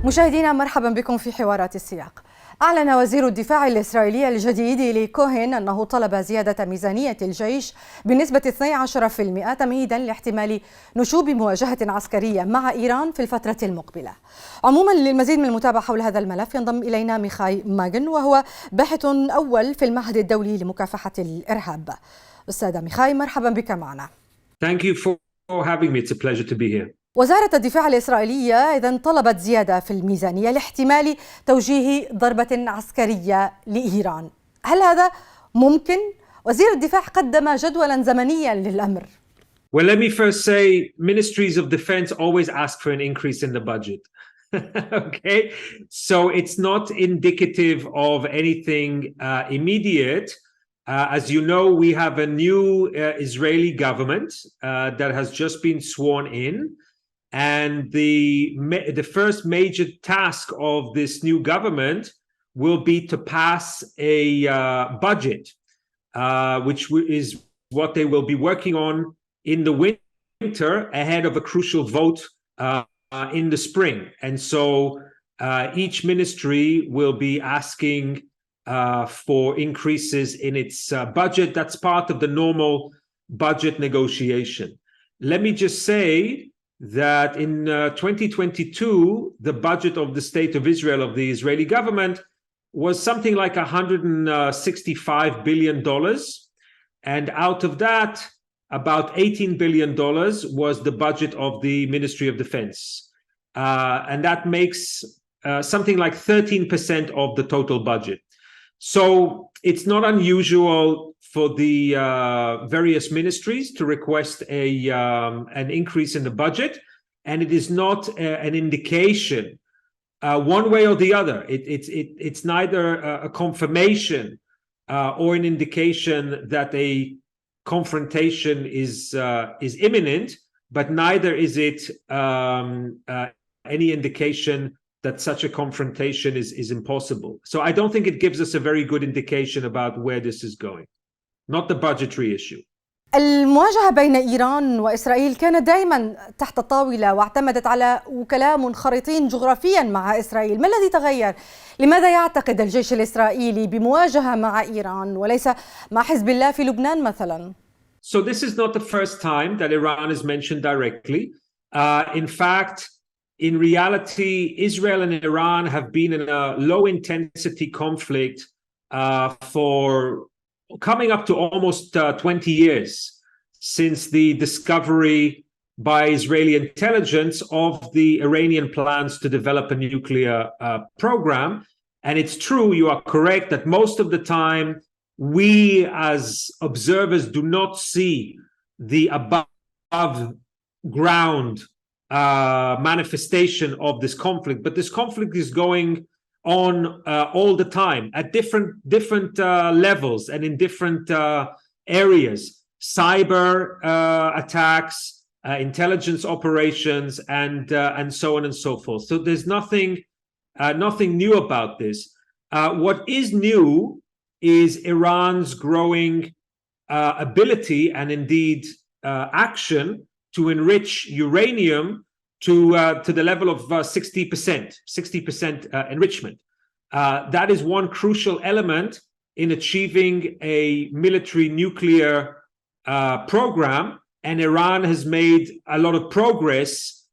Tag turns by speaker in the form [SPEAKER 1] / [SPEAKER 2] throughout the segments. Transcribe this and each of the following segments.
[SPEAKER 1] مشاهدينا مرحبا بكم في حوارات السياق. أعلن وزير الدفاع الإسرائيلي الجديد إلي كوهن أنه طلب زيادة ميزانية الجيش بنسبة 12% تمهيدا لاحتمال نشوب مواجهة عسكرية مع إيران في الفترة المقبلة. عموما للمزيد من المتابعة حول هذا الملف ينضم إلينا أميخاي ماجن وهو باحث أول في المعهد الدولي لمكافحة الإرهاب. أستاذ أميخاي مرحبا بك معنا.
[SPEAKER 2] Thank you for having me. It's a pleasure to be here.
[SPEAKER 1] وزارة الدفاع الإسرائيلية إذن طلبت زيادة في الميزانية لاحتمال توجيه ضربة عسكرية لإيران. هل هذا ممكن؟ وزير الدفاع قدم جدولا زمنيا للأمر.
[SPEAKER 2] Well, let me first say ministries of defense always ask for an increase in the budget. Okay, so it's not indicative of anything immediate. As you know, we have a new Israeli government that has just been sworn in. And the first major task of this new government will be to pass a budget, which is what they will be working on in the winter ahead of a crucial vote in the spring. And so each ministry will be asking for increases in its budget. That's part of the normal budget negotiation. Let me just say that in 2022, the budget of the State of Israel, of the Israeli government, was something like $165 billion. And out of that, about $18 billion was the budget of the Ministry of Defense. And that makes something like 13% of the total budget. So it's not unusual for the various ministries to request an increase in the budget, and it is not an indication one way or the other. It's neither a confirmation or an indication that a confrontation is imminent, but neither is it any indication that such a confrontation is impossible. So I don't think it gives us a very good indication about where this is going. Not the budgetary issue.
[SPEAKER 1] المواجهة بين إيران وإسرائيل كانت دائما تحت الطاولة واعتمدت على وكلاء منخرطين جغرافيا مع إسرائيل. ما الذي تغير؟ لماذا يعتقد الجيش الإسرائيلي بمواجهة مع إيران وليس مع حزب الله في لبنان مثلا؟
[SPEAKER 2] So this is not the first time that Iran is mentioned directly. In fact, in reality, Israel and Iran have been in a low-intensity conflict for coming up to almost 20 years since the discovery by Israeli intelligence of the Iranian plans to develop a nuclear program. And it's true, you are correct, that most of the time we as observers do not see the above ground manifestation of this conflict, but this conflict is going on all the time at different levels and in different areas: cyber attacks, intelligence operations, and so on and so forth. So there's nothing new about this. What is new is Iran's growing ability and indeed action to enrich uranium to the level of 60% enrichment. That is one crucial element in achieving a military nuclear program, and Iran has made a lot of progress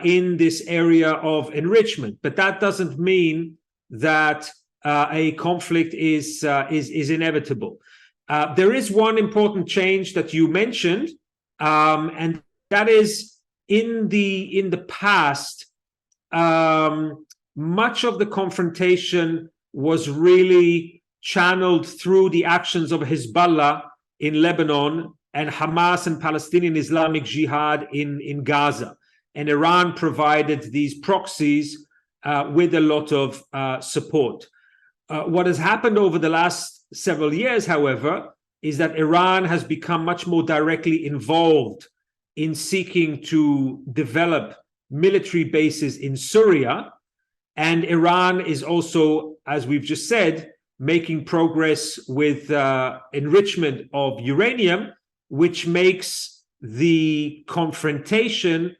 [SPEAKER 2] in this area of enrichment. But that doesn't mean that a conflict is inevitable. There is one important change that you mentioned, and that is in the past, much of the confrontation was really channeled through the actions of Hezbollah in Lebanon and Hamas and Palestinian Islamic Jihad in Gaza. And Iran provided these proxies with a lot of support. What has happened over the last several years, however, is that Iran has become much more directly involved in seeking to develop military bases in Syria. And Iran is also, as we've just said, making progress with enrichment of uranium, which makes the confrontation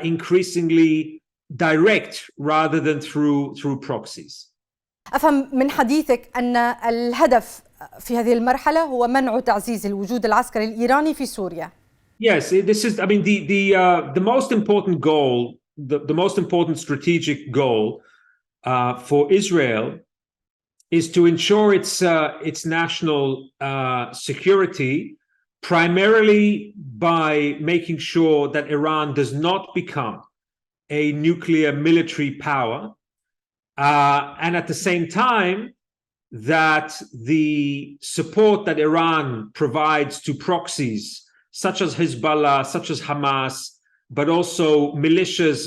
[SPEAKER 2] increasingly direct rather than through proxies.
[SPEAKER 1] أفهم من حديثك أن الهدف في هذه المرحلة هو منع تعزيز الوجود العسكري الإيراني في سوريا.
[SPEAKER 2] Yes, this is, I mean, the most important goal, the most important strategic goal for Israel is to ensure its national security, primarily by making sure that Iran does not become a nuclear military power, and at the same time that the support that Iran provides to proxies such as Hezbollah, such as Hamas, but also militias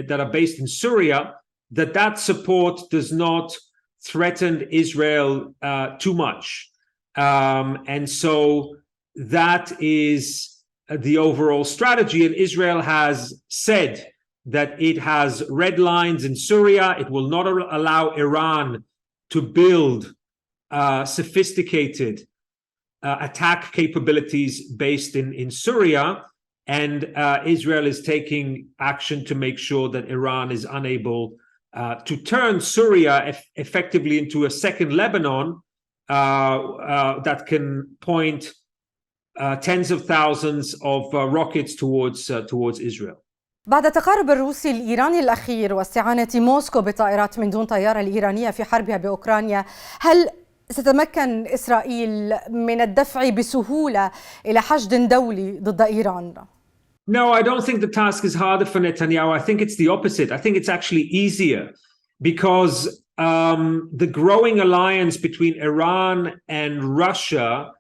[SPEAKER 2] that are based in Syria, that support does not threaten Israel too much. And so that is the overall strategy. And Israel has said that it has red lines in Syria. It will not allow Iran to build sophisticated attack capabilities based in Syria. And Israel is taking action to make sure that Iran is unable to turn Syria effectively into a second Lebanon that can point tens of thousands of rockets towards Israel.
[SPEAKER 1] بعد التقارب الروسي الإيراني الأخير واستعانة موسكو بطائرات من دون طيار الإيرانية في حربها بأوكرانيا، هل ستتمكن إسرائيل من الدفع بسهولة إلى حشد دولي ضد إيران؟
[SPEAKER 2] No, I don't think the task is harder for Netanyahu. I think it's the opposite. I think it's actually easier because the growing alliance between Iran and Russia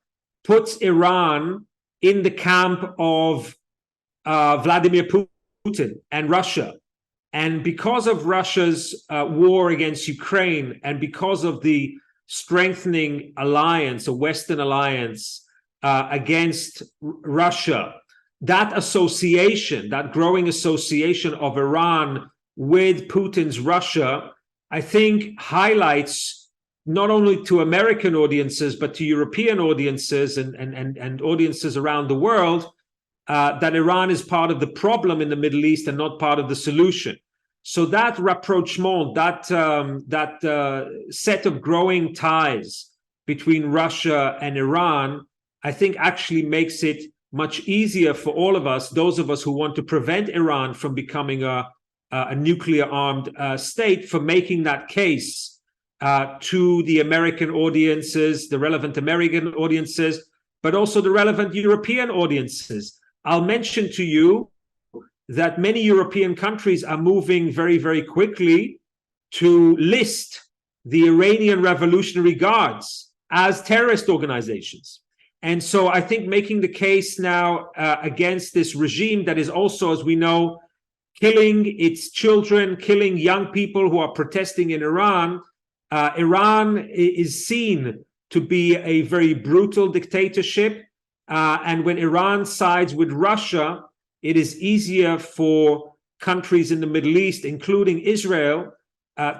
[SPEAKER 2] puts Iran in the camp of Vladimir Putin and Russia. And because of Russia's war against Ukraine and because of the strengthening alliance, a Western alliance against Russia, that association, that growing association of Iran with Putin's Russia, I think highlights not only to American audiences, but to European audiences and audiences around the world, that Iran is part of the problem in the Middle East and not part of the solution. So that rapprochement, that set of growing ties between Russia and Iran, I think actually makes it much easier for all of us, those of us who want to prevent Iran from becoming a nuclear-armed state, for making that case to the American audiences, the relevant American audiences, but also the relevant European audiences. I'll mention to you that many European countries are moving very, very quickly to list the Iranian Revolutionary Guards as terrorist organizations. And so I think making the case now against this regime that is also, as we know, killing its children, killing young people who are protesting in Iran. Iran is seen to be a very brutal dictatorship. And when Iran sides with Russia, it is easier for countries in the Middle East, including Israel,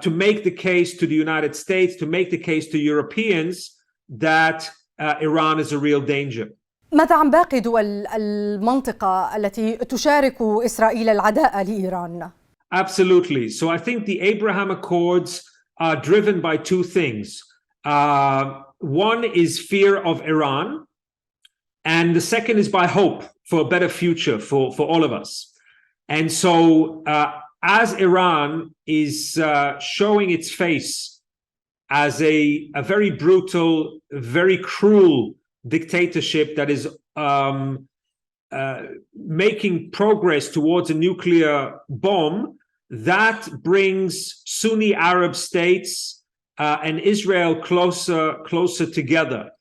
[SPEAKER 2] to make the case to the United States, to make the case to Europeans that Iran is a real danger.
[SPEAKER 1] ماذا عن باقي دول المنطقة التي تشارك إسرائيل العداء لإيران؟
[SPEAKER 2] Absolutely. So I think the Abraham Accords are driven by two things. One is fear of Iran, and the second is by hope for a better future for all of us. And so as Iran is showing its face as a very brutal, very cruel dictatorship that is making progress towards a nuclear bomb, that brings Sunni Arab states and Israel closer together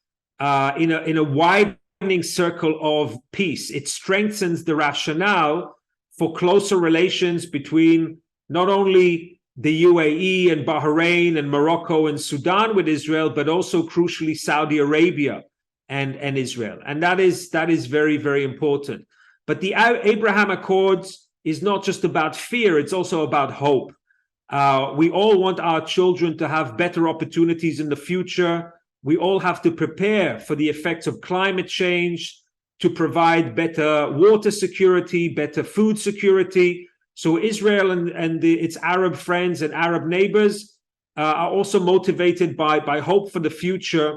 [SPEAKER 2] in a widening circle of peace. It strengthens the rationale for closer relations between not only the UAE and Bahrain and Morocco and Sudan with Israel, but also crucially Saudi Arabia and Israel. And that is very, very important. But the Abraham Accords is not just about fear, it's also about hope. We all want our children to have better opportunities in the future. We all have to prepare for the effects of climate change, to provide better water security, better food security. So Israel and its Arab friends and Arab neighbors are also motivated by hope for the future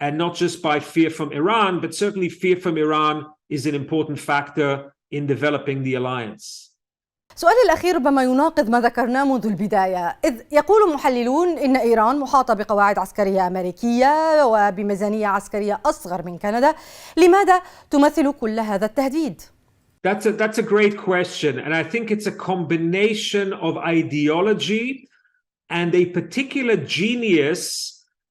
[SPEAKER 2] and not just by fear from Iran, but certainly fear from Iran is an important factor in developing the alliance.
[SPEAKER 1] سؤالي الأخير ربما يناقض ما ذكرناه منذ البداية، إذ يقول محللون إن إيران محاطة بقواعد عسكرية أمريكية وبميزانية عسكرية أصغر من كندا، لماذا تمثل كل هذا التهديد؟
[SPEAKER 2] That's a great question, and I think it's a combination of ideology and a particular genius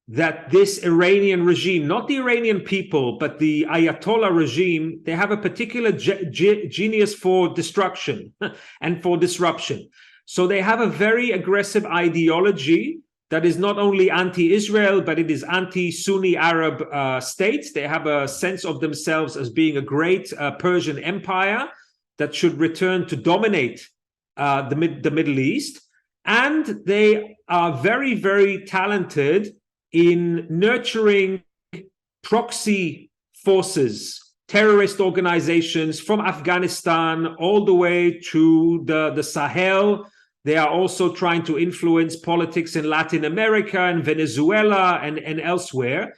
[SPEAKER 2] that this Iranian regime, not the Iranian people, but the Ayatollah regime, they have a particular genius for destruction and for disruption. So they have a very aggressive ideology that is not only anti-Israel, but it is anti-Sunni Arab states. They have a sense of themselves as being a great Persian empire that should return to dominate the Middle East. And they are very, very talented in nurturing proxy forces, terrorist organizations from Afghanistan all the way to the Sahel. They are also trying to influence politics in Latin America and Venezuela and elsewhere.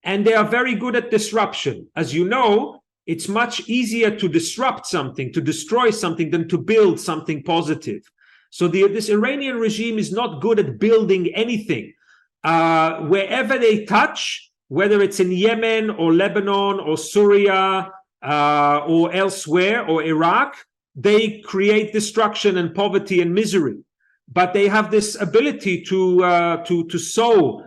[SPEAKER 2] And they are very good at disruption. As you know, it's much easier to disrupt something, to destroy something, than to build something positive. So this Iranian regime is not good at building anything. Wherever they touch, whether it's in Yemen or Lebanon or Syria or elsewhere or Iraq, they create destruction and poverty and misery. But they have this ability to sow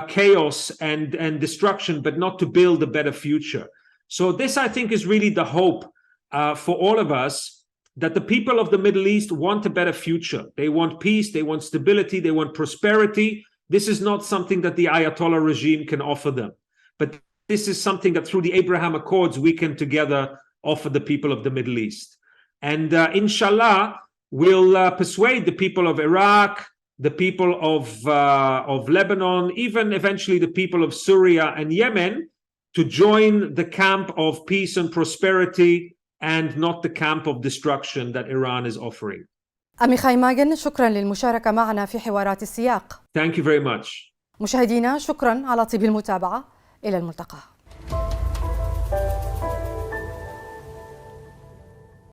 [SPEAKER 2] chaos and destruction, but not to build a better future. So this, I think, is really the hope for all of us, that the people of the Middle East want a better future. They want peace, they want stability, they want prosperity. This is not something that the Ayatollah regime can offer them. But this is something that through the Abraham Accords, we can together offer the people of the Middle East. And inshallah, we'll persuade the people of Iraq, the people of Lebanon, even eventually the people of Syria and Yemen, to join the camp of peace and prosperity and not the camp of destruction that Iran is offering.
[SPEAKER 1] أميخاي ماجن، شكرا للمشاركة معنا في حوارات السياق.
[SPEAKER 2] Thank you very much.
[SPEAKER 1] مشاهدينا، شكرا على طيب المتابعة. إلى الملتقى.